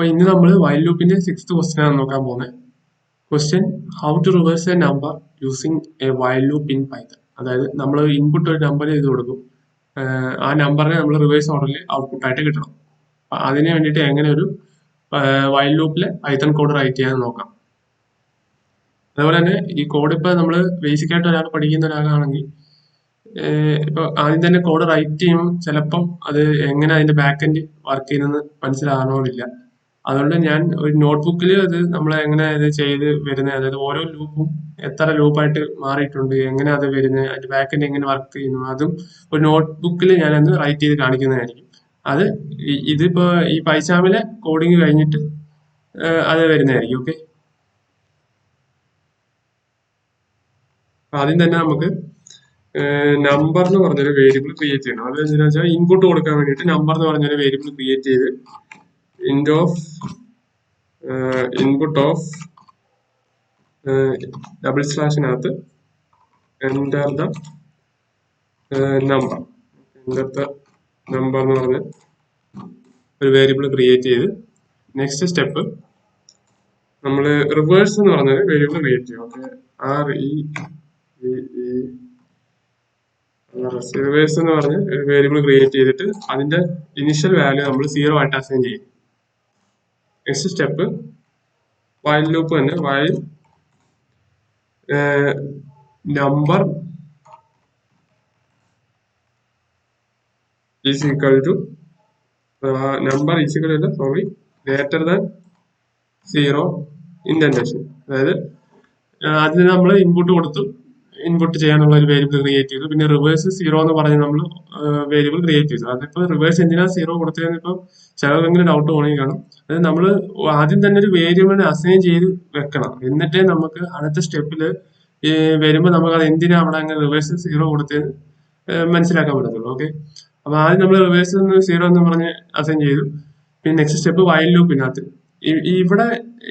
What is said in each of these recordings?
അപ്പൊ ഇന്ന് നമ്മൾ വൈൽ ലൂപ്പിന്റെ 6th ക്വസ്റ്റ്യൻ ആണ് നോക്കാൻ പോകുന്നത്. Question how to reverse a number using a while loop in Python. അതായത് നമ്മൾ ഇൻപുട്ട് ഒരു നമ്പർ ചെയ്ത് കൊടുക്കും, ആ നമ്പറിനെ നമ്മൾ റിവേഴ്സ് ഓർഡറിൽ ഔട്ട്പുട്ട് ആയിട്ട് കിട്ടണം. അപ്പൊ അതിന് വേണ്ടിയിട്ട് എങ്ങനെ ഒരു വൈൽ ലൂപ്പിലെ പൈത്തൺ കോഡ് റൈറ്റ് ചെയ്യാൻ നോക്കാം. അതുപോലെ തന്നെ ഈ കോഡ് ഇപ്പൊ നമ്മൾ ബേസിക് ആയിട്ട് ഒരാൾ പഠിക്കുന്ന ഒരാളാണെങ്കിൽ ഇപ്പൊ ആദ്യം തന്നെ കോഡ് റൈറ്റ് ചെയ്യുമ്പോൾ ചിലപ്പം അത് എങ്ങനെ അതിന്റെ ബാക്ക് എൻഡ് വർക്ക് ചെയ്യുന്നത് മനസ്സിലാകണമെന്നില്ല. അതുകൊണ്ട് ഞാൻ ഒരു നോട്ട്ബുക്കിൽ അത് നമ്മൾ എങ്ങനെ ഇത് ചെയ്ത് വരുന്നത്, അതായത് ഓരോ ലൂപ്പും എത്ര ലൂപ്പായിട്ട് മാറിയിട്ടുണ്ട്, എങ്ങനെ അത് വരുന്നത്, അതിന്റെ ബാക്ക് എൻഡ് എങ്ങനെ വർക്ക് ചെയ്യുന്നു, അതും ഒരു നോട്ട്ബുക്കിൽ ഞാനത് റൈറ്റ് ചെയ്ത് കാണിക്കുന്നതായിരിക്കും. അത് ഇതിപ്പോ ഈ പൈസാമിലെ കോഡിങ് കഴിഞ്ഞിട്ട് അത് വരുന്നതായിരിക്കും. ഓക്കെ, ആദ്യം തന്നെ നമുക്ക് നമ്പർ എന്ന് പറഞ്ഞൊരു വേരിയബിൾ ക്രിയേറ്റ് ചെയ്യണം. അത് എന്താണെന്ന് വെച്ചാൽ ഇൻപുട്ട് കൊടുക്കാൻ വേണ്ടിയിട്ട് നമ്പർ എന്ന് പറഞ്ഞൊരു വേരിയബിൾ ക്രിയേറ്റ് ചെയ്ത് ഇൻപുട്ട് ഓഫ് ഡബിൾ സ്ലാഷിനകത്ത് എൻ്റർ ദ നമ്പർ എന്ന് പറഞ്ഞ് ഒരു വേരിയബിൾ ക്രിയേറ്റ് ചെയ്ത് നെക്സ്റ്റ് സ്റ്റെപ്പ് നമ്മൾ റിവേഴ്സ് എന്ന് പറഞ്ഞൊരു വേരിയബിൾ ക്രിയേറ്റ് ചെയ്യും. ഓക്കെ, റിവേഴ്സ് എന്ന് പറഞ്ഞ് ഒരു വേരിയബിൾ ക്രിയേറ്റ് ചെയ്തിട്ട് അതിന്റെ ഇനിഷ്യൽ വാല്യൂ നമ്മൾ 0 ആയിട്ട് അസൈൻ ചെയ്യും. നെക്സ്റ്റ് സ്റ്റെപ്പ് വൈൽ ലൂപ്പ് തന്നെ, while number is equal to greater than 0 indentation. അതായത് അതിന് നമ്മൾ ഇൻപുട്ട് കൊടുത്തു, ഇൻപുട്ട് ചെയ്യാനുള്ള ഒരു വേരിയബിൾ ക്രിയേറ്റ് ചെയ്തു. പിന്നെ റിവേഴ്സ് 0 എന്ന് പറഞ്ഞ് നമ്മൾ വേരിയബിൾ ക്രിയേറ്റ് ചെയ്തു. അതിപ്പോ റിവേഴ്സ് എന്തിനാ 0 കൊടുത്തതെന്ന് ഇപ്പൊ ചിലതെങ്കിലും ഡൗട്ട് തോന്നി കാണും. അത് നമ്മൾ ആദ്യം തന്നെ ഒരു വേരിയബിളിനെ അസൈൻ ചെയ്ത് വെക്കണം, എന്നിട്ടേ നമുക്ക് അടുത്ത സ്റ്റെപ്പിൽ വരുമ്പോൾ നമുക്ക് അത് എന്തിനാ അവിടെ അങ്ങനെ റിവേഴ്സ് 0 കൊടുത്തതെന്ന് മനസ്സിലാക്കാൻ പറ്റത്തുള്ളൂ. ഓക്കെ, അപ്പൊ ആദ്യം നമ്മൾ റിവേഴ്സ് 0 എന്ന് പറഞ്ഞ് അസൈൻ ചെയ്തു. പിന്നെ നെക്സ്റ്റ് സ്റ്റെപ്പ് വൈൽ ലൂപ്പിനകത്ത് ഇവിടെ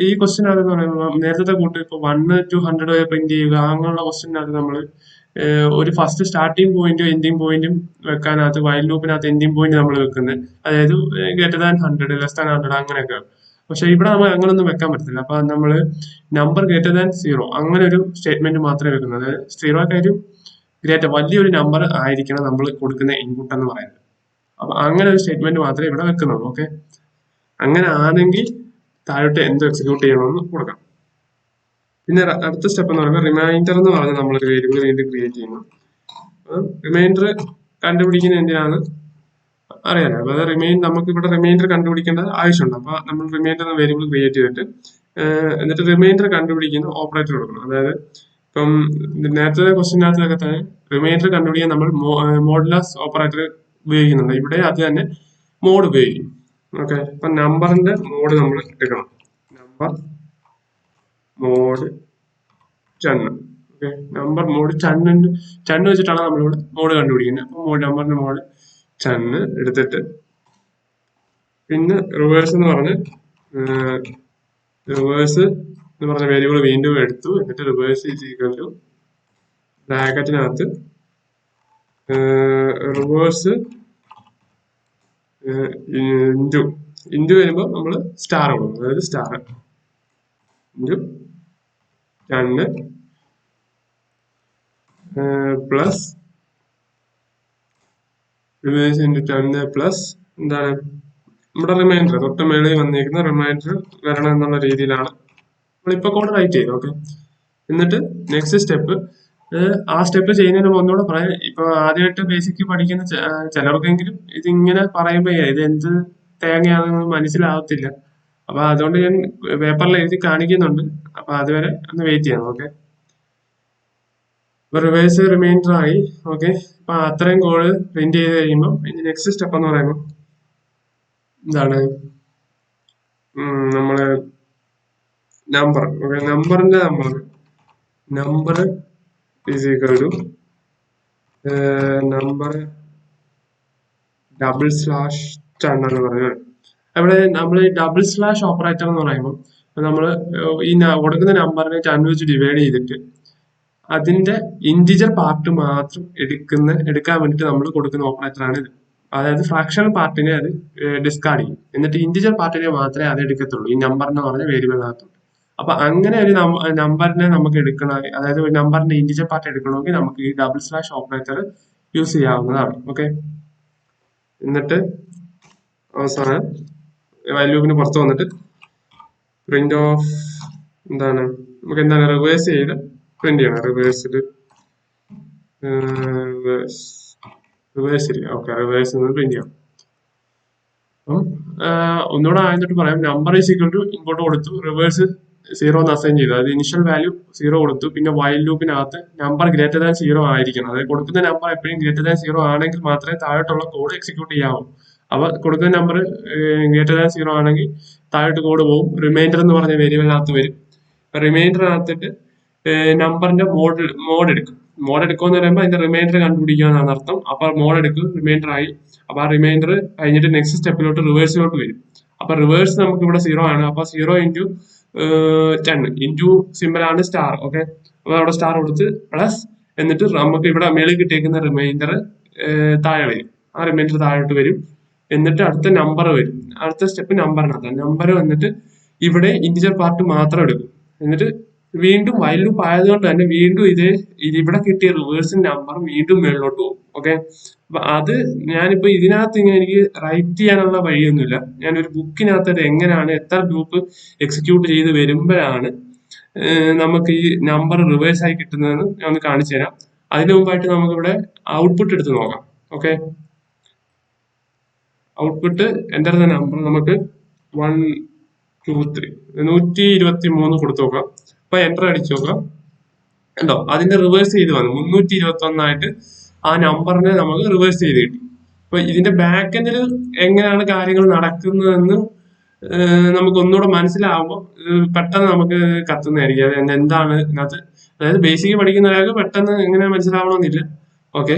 ഈ ക്വസ്റ്റ്യൻ എന്ന് പറയുമ്പോൾ നേരത്തെ കൂട്ട് ഇപ്പൊ 1 to 100 വരെ പ്രിന്റ് ചെയ്യുക അങ്ങനെയുള്ള ക്വസ്റ്റ്യനകത്ത് നമ്മൾ ഒരു ഫസ്റ്റ് സ്റ്റാർട്ടിംഗ് പോയിന്റും എൻഡിങ് പോയിന്റും വെക്കാനകത്ത് വൈൽ ലൂപ്പിനകത്ത് എൻഡിങ് പോയിന്റ് നമ്മൾ വെക്കുന്നത്, അതായത് ഗ്രേറ്റർ ദാൻ 100, ലെസ് ദാൻ 100 അങ്ങനെയൊക്കെ. പക്ഷെ ഇവിടെ നമ്മൾ അങ്ങനൊന്നും വെക്കാൻ പറ്റത്തില്ല. അപ്പൊ നമ്മൾ നമ്പർ ഗ്രേറ്റർ ദാൻ 0 അങ്ങനെ ഒരു സ്റ്റേറ്റ്മെന്റ് മാത്രമേ വെക്കുന്നത്. അതായത് 0 കാര്യം ഗ്രേറ്റർ വലിയൊരു നമ്പർ ആയിരിക്കണം നമ്മൾ കൊടുക്കുന്ന ഇൻപുട്ട് എന്ന് പറയുന്നത്. അപ്പൊ അങ്ങനെ ഒരു സ്റ്റേറ്റ്മെന്റ് മാത്രമേ ഇവിടെ വെക്കുന്നുള്ളൂ. ഓക്കെ, അങ്ങനെ ആണെങ്കിൽ താഴോട്ട് എന്ത് എക്സിക്യൂട്ട് ചെയ്യണമെന്ന് കൊടുക്കാം. പിന്നെ അടുത്ത സ്റ്റെപ്പ് എന്ന് പറയുമ്പോൾ റിമൈൻഡർ എന്ന് പറഞ്ഞ് നമ്മളൊരു വേരിയബിൾ വീണ്ടും ക്രിയേറ്റ് ചെയ്യുന്നു. റിമൈൻഡർ കണ്ടുപിടിക്കുന്ന എന്തിനാണ് അറിയാലോ. അതായത് നമുക്ക് ഇവിടെ റിമൈൻഡർ കണ്ടുപിടിക്കേണ്ട ആവശ്യമുണ്ട്. അപ്പൊ നമ്മൾ റിമൈൻഡർ എന്ന വേരിയബിൾ ക്രിയേറ്റ് ചെയ്തിട്ട് എന്നിട്ട് റിമൈൻഡർ കണ്ടുപിടിക്കുന്ന ഓപ്പറേറ്റർ കൊടുക്കണം. അതായത് ഇപ്പം നേരത്തെ ക്വസ്റ്റ്യനകത്തൊക്കെ തന്നെ റിമൈൻഡർ കണ്ടുപിടിക്കാൻ നമ്മൾ മോഡുലസ് ഓപ്പറേറ്റർ ഉപയോഗിക്കുന്നുണ്ട്. ഇവിടെ അത് തന്നെ മോഡ് ഉപയോഗിക്കും. ഓക്കെ, അപ്പൊ നമ്പറിന്റെ മോഡ് നമ്മൾ എടുക്കണം. Number mod 10. Okay, number mod 10 വെച്ചിട്ടാണ് നമ്മളിവിടെ മോഡ് കണ്ടുപിടിക്കുന്നത്. അപ്പൊ നമ്പറിന്റെ മോഡ് 10 എടുത്തിട്ട് പിന്നെ റിവേഴ്സ് എന്ന് പറഞ്ഞ് വേരിയബിൾ വീണ്ടും എടുത്തു. എന്നിട്ട് റിവേഴ്സ് ഈസ് ഈക്വൽ ടു ബ്രാക്കറ്റിനകത്ത് റിവേഴ്സ് ഇൻറ്റു വരുമ്പോൾ നമ്മൾ സ്റ്റാർ കൊടുക്കും. അതായത് star into 2 plus reverse into 10 plus എന്താണ് നമ്മുടെ റിമൈൻഡർ, തൊട്ട് മേളിൽ വന്നിരിക്കുന്ന റിമൈൻഡർ വരണം എന്നുള്ള രീതിയിലാണ് നമ്മളിപ്പോ കോഡ് റൈറ്റ് ചെയ്തത്. ഓക്കെ, എന്നിട്ട് നെക്സ്റ്റ് സ്റ്റെപ്പ്, ആ സ്റ്റെപ്പ് ചെയ്യുന്നതിന് ഒന്നുകൂടെ പറയാം. ഇപ്പൊ ആദ്യമായിട്ട് ബേസിക് പഠിക്കുന്ന ചിലർക്കെങ്കിലും ഇതിങ്ങനെ പറയുമ്പോ ഇത് എന്ത് തേങ്ങയാണെന്ന് മനസ്സിലാവത്തില്ല. അപ്പൊ അതുകൊണ്ട് ഞാൻ പേപ്പറിൽ എഴുതി കാണിക്കുന്നുണ്ട്. അപ്പൊ അതുവരെ ഒന്ന് വെയിറ്റ് ചെയ്യണം. ഓക്കെ, ഇപ്പൊ റിവേഴ്സ് റിമൈൻഡർ ആയി. ഓക്കെ, അപ്പൊ അത്രയും കോഡ് പ്രിന്റ് ചെയ്ത് കഴിയുമ്പോൾ ഇനി നെക്സ്റ്റ് സ്റ്റെപ്പ് എന്ന് പറയുമ്പോൾ എന്താണ് നമ്മള് number. Okay, number is equal to number double slash 10 എന്ന് പറയുന്നത്. അവിടെ നമ്മൾ ഈ ഡബിൾ സ്ലാഷ് ഓപ്പറേറ്റർ എന്ന് പറയുമ്പോൾ നമ്മൾ ഈ കൊടുക്കുന്ന നമ്പറിനെ 10 വെച്ച് ഡിവൈഡ് ചെയ്തിട്ട് അതിന്റെ ഇന്റിജർ പാർട്ട് മാത്രം എടുക്കാൻ വേണ്ടിട്ട് നമ്മൾ കൊടുക്കുന്ന ഓപ്പറേറ്റർ ആണ് ഇത്. അതായത് ഫ്രാക്ഷണൽ പാർട്ടിനെ അത് ഡിസ്കാർഡ് ചെയ്യും. എന്നിട്ട് ഇന്റിജർ പാർട്ടിനെ മാത്രമേ അത് എടുക്കത്തുള്ളൂ, ഈ നമ്പർ എന്ന് പറഞ്ഞ വേരിയബിളിനകത്തുള്ളൂ. അപ്പൊ അങ്ങനെ ഒരു നമ്പറിനെ നമുക്ക് എടുക്കണ, അതായത് ഒരു നമ്പറിന്റെ ഇന്റിജർ പാർട്ട് എടുക്കണമെങ്കിൽ നമുക്ക് ഈ ഡബിൾ സ്ലാഷ് ഓപ്പറേറ്റർ യൂസ് ചെയ്യാവുന്നതാണ്. ഓക്കെ, എന്നിട്ട് അവസാനം വാല്യൂവിന് പുറത്ത് വന്നിട്ട് പ്രിന്റ് ഓഫ് എന്താണ്, നമുക്ക് എന്താണ് റിവേഴ്സ് ചെയ്ത് പ്രിന്റ് ചെയ്യണം. റിവേഴ്സ് ഇല്ല, ഓക്കെ, റിവേഴ്സ് പ്രിന്റ് ചെയ്യാം. അപ്പം ഒന്നുകൂടെ ആയിട്ട് പറയാം, നമ്പർ ഈസ് ഈക്വൽ ടു ഇങ്ങോട്ട് കൊടുത്തു, റിവേഴ്സ് 0 എന്ന് അസൈൻ ചെയ്തു, അതായത് ഇനിഷ്യൽ വാല്യൂ 0 കൊടുത്തു. പിന്നെ വൈൽ ലൂപ്പിനകത്ത് നമ്പർ ഗ്രേറ്റർ ദാൻ 0 ആയിരിക്കണം. അതായത് കൊടുക്കുന്ന നമ്പർ എപ്പോഴും ഗ്രേറ്റർ ദാൻ 0 ആണെങ്കിൽ മാത്രമേ താഴോട്ടുള്ള കോഡ് എക്സിക്യൂട്ട് ചെയ്യാവൂ. അപ്പൊ കൊടുക്കുന്ന നമ്പർ ഗ്രേറ്റർ ദാൻ 0 ആണെങ്കിൽ താഴോട്ട് കോഡ് പോകും, റിമൈൻഡർ എന്ന് പറഞ്ഞ വേരിയബിളിനകത്ത് വരും. റിമൈൻഡറിനകത്തിട്ട് നമ്പറിന്റെ മോഡ് എടുക്കും. മോഡ് എടുക്കുമെന്ന് പറയുമ്പോൾ അതിന്റെ റിമൈൻഡർ കണ്ടുപിടിക്കാന്നാണ് അർത്ഥം. അപ്പൊ മോഡ് എടുക്കും, റിമൈൻഡർ ആയി. അപ്പൊ ആ റിമൈൻഡർ കഴിഞ്ഞിട്ട് നെക്സ്റ്റ് സ്റ്റെപ്പിലോട്ട് റിവേഴ്സിലോട്ട് വരും. അപ്പൊ റിവേഴ്സ് നമുക്ക് ഇവിടെ 0 ആണ്. അപ്പൊ 0 ഇൻറ്റു 10 ഇൻറ്റു സിമ്പിൾ ആണ് സ്റ്റാർ. ഓക്കെ, അപ്പൊ അവിടെ സ്റ്റാർ കൊടുത്ത് പ്ലസ്, എന്നിട്ട് നമുക്ക് ഇവിടെ മേളിൽ കിട്ടിയേക്കുന്ന റിമൈൻഡർ താഴെ വരും. ആ റിമൈൻഡർ താഴോട്ട് വരും. എന്നിട്ട് അടുത്ത നമ്പർ വരും. അടുത്ത സ്റ്റെപ്പ് നമ്പറിനകത്ത് നമ്പർ വന്നിട്ട് ഇവിടെ ഇന്റിജർ പാർട്ട് മാത്രം എടുക്കും. എന്നിട്ട് വീണ്ടും വൈൽ ലൂപ്പ് ആയതുകൊണ്ട് തന്നെ വീണ്ടും ഇവിടെ കിട്ടിയ റിവേഴ്സ് നമ്പർ വീണ്ടും മേളിലോട്ട് പോകും. ഓക്കെ, അപ്പൊ അത് ഞാനിപ്പോ ഇതിനകത്ത് ഇങ്ങനെ എനിക്ക് റൈറ്റ് ചെയ്യാനുള്ള വഴിയൊന്നുമില്ല. ഞാനൊരു ബുക്കിനകത്ത് അത് എങ്ങനെയാണ് എത്ര ഗ്രൂപ്പ് എക്സിക്യൂട്ട് ചെയ്ത് വരുമ്പോഴാണ് നമുക്ക് ഈ നമ്പർ റിവേഴ്സ് ആയി കിട്ടുന്നതെന്ന് ഞാൻ ഒന്ന് കാണിച്ചു തരാം. അതിനു മുമ്പായിട്ട് നമുക്കിവിടെ ഔട്ട്പുട്ട് എടുത്ത് നോക്കാം. Okay, output enter the number നമുക്ക് 1 2 3 123 കൊടുത്തു നോക്കാം. അപ്പൊ എന്റർ അടിച്ചു നോക്കാം, ഉണ്ടോ അതിന്റെ റിവേഴ്സ് ചെയ്ത് വന്നു 321 ആ നമ്പറിനെ നമുക്ക് റിവേഴ്സ് ചെയ്ത് കിട്ടി. അപ്പൊ ഇതിന്റെ ബാക്ക് എൻഡിൽ എങ്ങനെയാണ് കാര്യങ്ങൾ നടക്കുന്നതെന്ന് നമുക്ക് ഒന്നുകൂടെ മനസ്സിലാവുമ്പോൾ പെട്ടെന്ന് നമുക്ക് കത്തുന്നതായിരിക്കും. അത് എന്താണ് ഇതിനകത്ത്, അതായത് ബേസിക് പഠിക്കുന്ന ഒരാൾക്ക് പെട്ടെന്ന് എങ്ങനെ മനസ്സിലാവണമെന്നില്ല. ഓക്കെ,